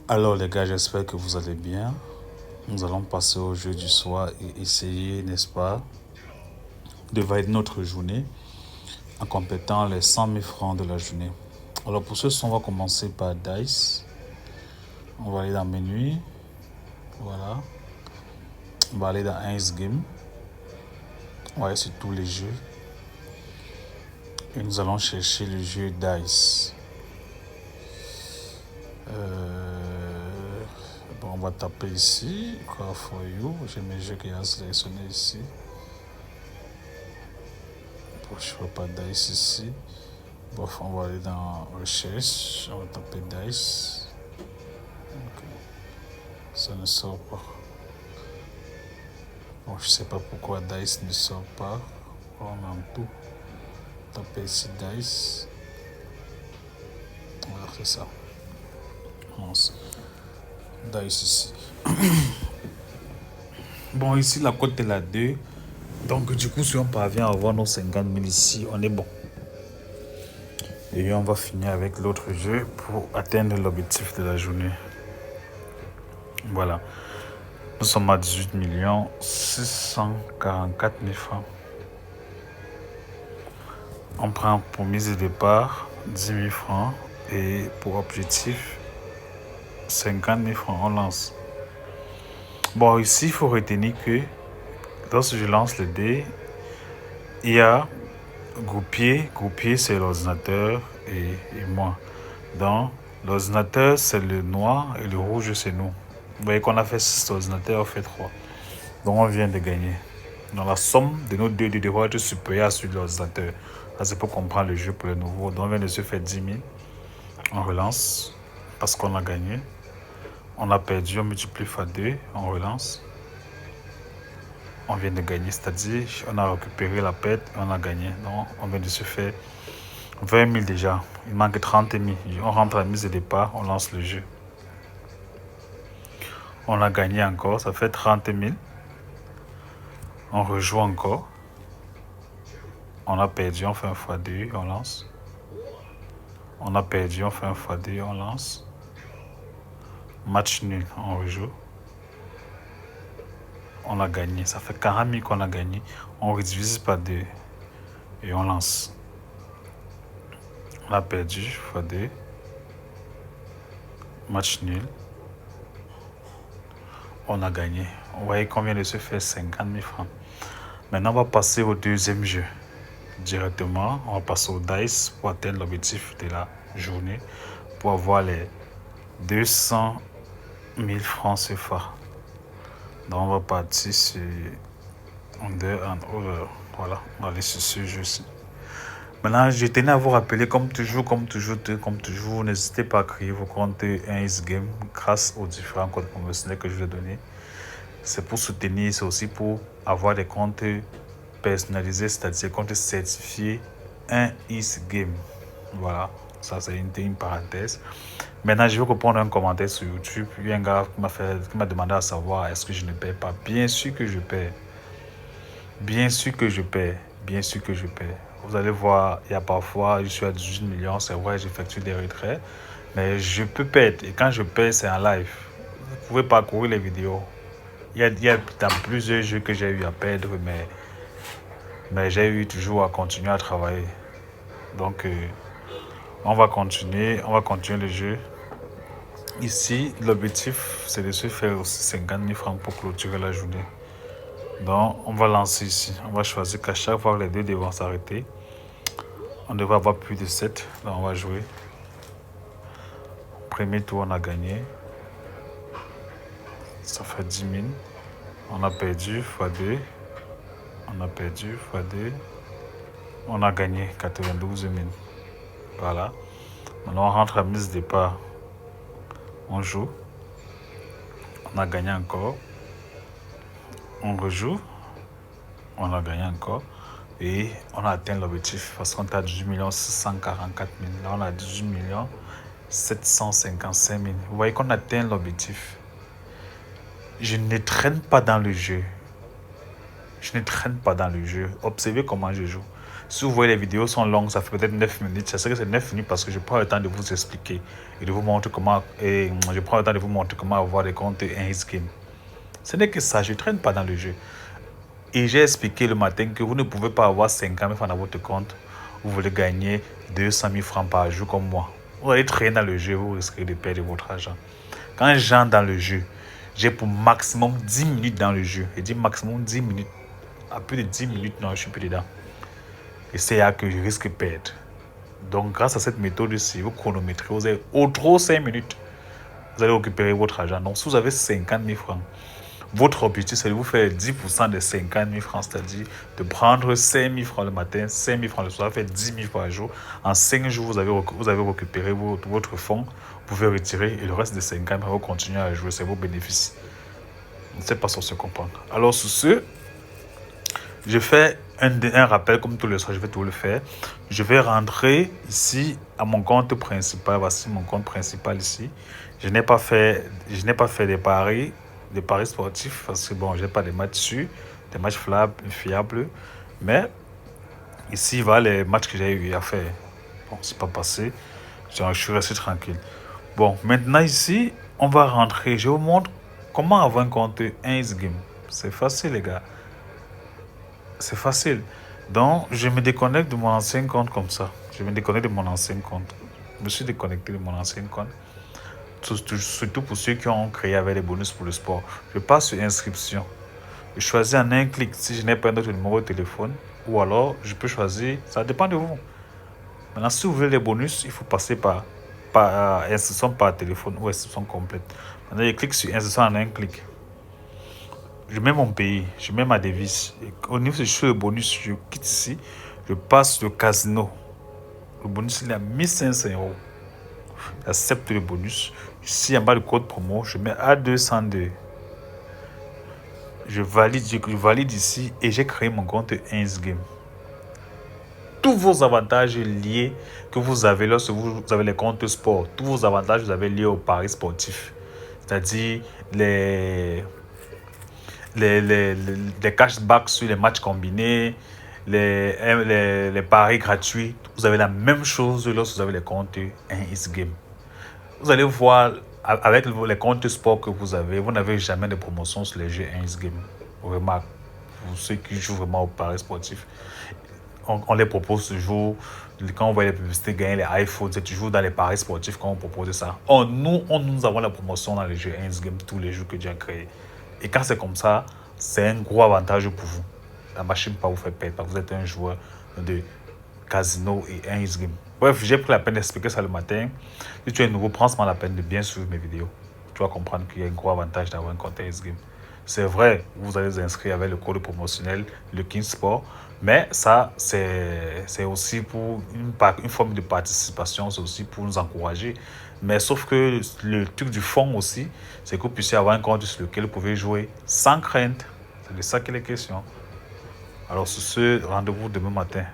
Alors les gars, j'espère que vous allez bien. Nous allons passer au jeu du soir et essayer, n'est-ce pas, de valider notre journée en complétant les 100 000 francs de la journée. Alors pour ce soir, on va commencer par Dice. On va aller dans Menu. Voilà. On va aller dans Ice Game. On va aller sur tous les jeux. Et nous allons chercher le jeu Dice. Bon, on va taper ici. Call for you. J'ai mes jeux qui sont sélectionnés ici. Bon, je ne vois pas Dice ici. Bon, on va aller dans Recherche. On va taper Dice. Okay. Ça ne sort pas. Bon, je ne sais pas pourquoi Dice ne sort pas. On a en tout. Taper ici Dice. Voilà, c'est ça. Dice ici. Bon, ici, la cote est la 2. Donc, du coup, si on parvient à avoir nos 50 000 ici, on est bon. Et on va finir avec l'autre jeu pour atteindre l'objectif de la journée. Voilà. Nous sommes à 18 644 000 francs. On prend pour mise de départ 10 000 francs et pour objectif 50 000 francs. On lance. Bon, ici, il faut retenir que lorsque je lance le dé, il y a groupier. Groupier, c'est l'ordinateur et moi. Donc, l'ordinateur, c'est le noir et le rouge, c'est nous. Vous voyez qu'on a fait 6 ordinateurs, on fait 3. Donc, on vient de gagner. Dans la somme de nos deux devoirs être supérieur à celui de l'ordinateur. Là, c'est pour comprendre le jeu pour le nouveau. Donc, on vient de se faire 10 000. On relance parce qu'on a gagné. On a perdu, on multiplie par 2. On relance. On vient de gagner, c'est-à-dire on a récupéré la perte et on a gagné. Donc, on vient de se faire 20 000 déjà. Il manque 30 000. On rentre à la mise de départ, on lance le jeu. On a gagné encore, ça fait 30 000. On rejoue encore. On a perdu, on fait un x2, on lance. On a perdu, on fait un x2, on lance. Match nul, on rejoue. On a gagné, ça fait 40 000 qu'on a gagné. On redivise par 2 et on lance. On a perdu, x2. Match nul. On a gagné. Vous voyez qu'on vient de se faire 50 000 francs. Maintenant, on va passer au deuxième jeu. Directement, on va passer au Dice pour atteindre l'objectif de la journée. Pour avoir les 200 000 francs CFA. Donc, on va partir sur Under and Over. Voilà, on va aller sur ce jeu-ci. Maintenant, je tenais à vous rappeler, comme toujours, n'hésitez pas à créer vos comptes Ice Game grâce aux différents codes promotionnels que je vais donner. C'est pour soutenir, c'est aussi pour avoir des comptes personnalisés, c'est-à-dire comptes certifiés Ice Game. Voilà, ça c'est une parenthèse. Maintenant, je vais répondre à un commentaire sur YouTube. Il y a un gars qui m'a demandé à savoir est-ce que je ne paie pas. Bien sûr que je paie. Bien sûr que je paie. Bien sûr que je paie. Vous allez voir, il y a parfois, je suis à 18 millions, c'est vrai, j'effectue des retraits. Mais je peux perdre. Et quand je paie, c'est en live. Vous pouvez parcourir les vidéos. Il y a dans plusieurs jeux que j'ai eu à perdre, mais j'ai eu toujours à continuer à travailler. Donc, on va continuer le jeu. Ici, l'objectif, c'est de se faire aussi 50 000 francs pour clôturer la journée. Donc, on va lancer ici. On va choisir qu'à chaque fois que les deux devront s'arrêter, on devrait avoir plus de 7. Donc, on va jouer. Premier tour, on a gagné. Ça fait 10 000. On a perdu x2. On a perdu x2. On a gagné 92 000. Voilà. Maintenant, on rentre à mise de départ. On joue. On a gagné encore. On rejoue. On a gagné encore. Et on a atteint l'objectif parce qu'on a 18 644 000. Là, on a 18 755 000. Vous voyez qu'on atteint l'objectif. Je ne traîne pas dans le jeu. Je ne traîne pas dans le jeu. Observez comment je joue. Si vous voyez les vidéos sont longues, ça fait peut-être 9 minutes. C'est vrai que c'est 9 minutes parce que je prends le temps de vous expliquer et de vous montrer comment, et je prends le temps de vous montrer comment avoir des comptes in-game. Ce n'est que ça, je ne traîne pas dans le jeu. Et j'ai expliqué le matin que vous ne pouvez pas avoir 50 000 francs dans votre compte. Vous voulez gagner 200 000 francs par jour comme moi. Vous allez traîner dans le jeu, vous risquez de perdre votre argent. Quand j'entre dans le jeu, j'ai pour maximum 10 minutes dans le jeu. Et dis maximum 10 minutes. À plus de 10 minutes, non, je ne suis plus dedans. Et c'est là que je risque de perdre. Donc, grâce à cette méthode-ci, vous chronométrez, vous avez au trop 5 minutes. Vous allez récupérer votre argent. Donc, si vous avez 50 000 francs, votre objectif, c'est de vous faire 10% des 50 000 francs, c'est-à-dire de prendre 5 000 francs le matin, 5 000 francs le soir, faire 10 000 par jour. En 5 jours, vous avez récupéré votre fonds, vous pouvez retirer et le reste des 50 000, vous continuez à jouer, c'est vos bénéfices. Je ne sais pas si on se comprend. Alors, sur ce, je fais un rappel comme tous les soirs, je vais tout le faire. Je vais rentrer ici à mon compte principal. Voici mon compte principal ici. Je n'ai pas fait des paris sportifs parce que bon, je n'ai pas de matchs dessus, des matchs fiables. Mais ici, voilà les matchs que j'ai eu à faire. Bon, c'est pas passé. Je suis resté tranquille. Bon, maintenant ici, on va rentrer. Je vous montre comment avoir un compte 1 game. C'est facile, les gars. C'est facile. Donc, je me déconnecte de mon ancien compte comme ça. Je me déconnecte de mon ancien compte. Je me suis déconnecté de mon ancien compte. Surtout pour ceux qui ont créé avec les bonus pour le sport. Je passe sur inscription. Je choisis en un clic si je n'ai pas un autre numéro de téléphone. Ou alors, je peux choisir. Ça dépend de vous. Maintenant, si vous voulez les bonus, il faut passer par inscription par téléphone ou inscription complète. Maintenant, je clique sur inscription en un clic. Je mets mon pays, je mets ma devise. Et au niveau de le bonus, je quitte ici, je passe le casino. Le bonus, il est à 1500 €. J'accepte le bonus. Ici, en bas, le code promo, je mets A202. Je valide ici et j'ai créé mon compte 1 game. Tous vos avantages liés que vous avez lorsque vous avez les comptes sport, tous vos avantages vous avez liés au paris sportif. C'est-à-dire les cashbacks sur les matchs combinés, les paris gratuits. Vous avez la même chose lorsque vous avez les comptes 1 game. Vous allez voir, avec les comptes sport que vous avez, vous n'avez jamais de promotion sur les jeux 1 game. Vraiment, pour ceux qui jouent vraiment au paris sportif, on les propose toujours. Quand on voit les publicités gagner les iPhones, c'est toujours dans les paris sportifs qu'on propose ça. Nous avons la promotion dans les jeux 1 game tous les jours que Dieu a créé. Et quand c'est comme ça, c'est un gros avantage pour vous. La machine ne va pas vous faire perdre parce que vous êtes un joueur de casino et 1 game. Bref, j'ai pris la peine d'expliquer ça le matin. Si tu es nouveau, prends la peine de bien suivre mes vidéos. Tu vas comprendre qu'il y a un gros avantage d'avoir un compte 1 game. C'est vrai, vous allez vous inscrire avec le code promotionnel, le King Sport. Mais ça, c'est aussi pour une forme de participation, c'est aussi pour nous encourager. Mais sauf que le truc du fond aussi, c'est que vous puissiez avoir un compte sur lequel vous pouvez jouer sans crainte. C'est de ça qu'il est question. Alors sur ce, rendez-vous demain matin.